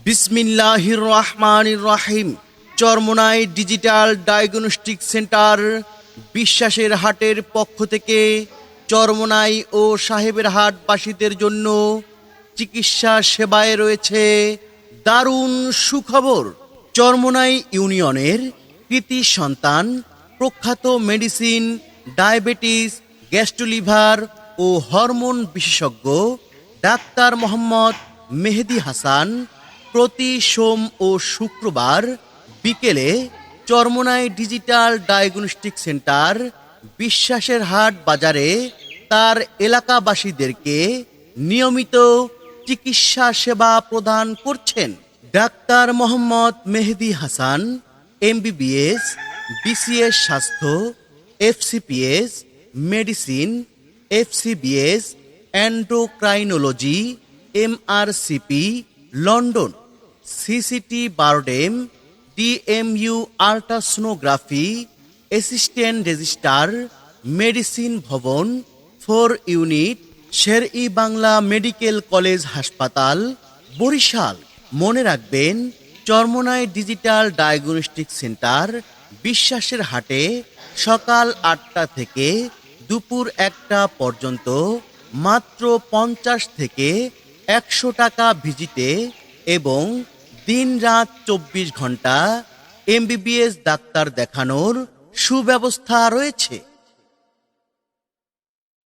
বিসমিল্লাহির রহমানির রহিম। Charmonai digital diagnostic centre বিশ্বাসের হাটের পক্ষ থেকে চরমোনাই ও সাহেবের হাটবাসীদের জন্য চিকিৎসা সেবায় রয়েছে দারুণ সুখবর। চরমোনাই ইউনিয়নের কৃতি সন্তান প্রখ্যাত মেডিসিন, ডায়াবেটিস, গ্যাস্ট্রোলিভার ও হরমোন বিশেষজ্ঞ ডাক্তার মোহাম্মদ মেহেদি হাসান প্রতি সোম ও শুক্রবার বিকেলে চরমোনাই ডিজিটাল ডায়াগনস্টিক সেন্টার বিশ্বাসের হাট বাজারে তার এলাকাবাসীদেরকে নিয়মিত চিকিৎসা সেবা প্রদান করছেন। Doctor Mohammad Mehedi Hasan MBBS, BCS স্বাস্থ্য, FCPS medicine, FCBS endocrinology, MRCP London, CCT BIRDEM, DMU ultrasonography, assistant registrar, medicine ভবন 4 unit, Sher-e Bangla medical college হাসপাতাল, বরিশাল। মনে রাখবেন, চরমোনাই ডিজিটাল ডায়াগনস্টিক সেন্টার বিশ্বাসের হাটে সকাল 8টা থেকে দুপুর 1টা পর্যন্ত মাত্র 50 থেকে 100 টাকা ভিজিটে এবং দিন-রাত 24 ঘন্টা এমবিবিএস ডাক্তার দেখানোর সুব্যবস্থা রয়েছে।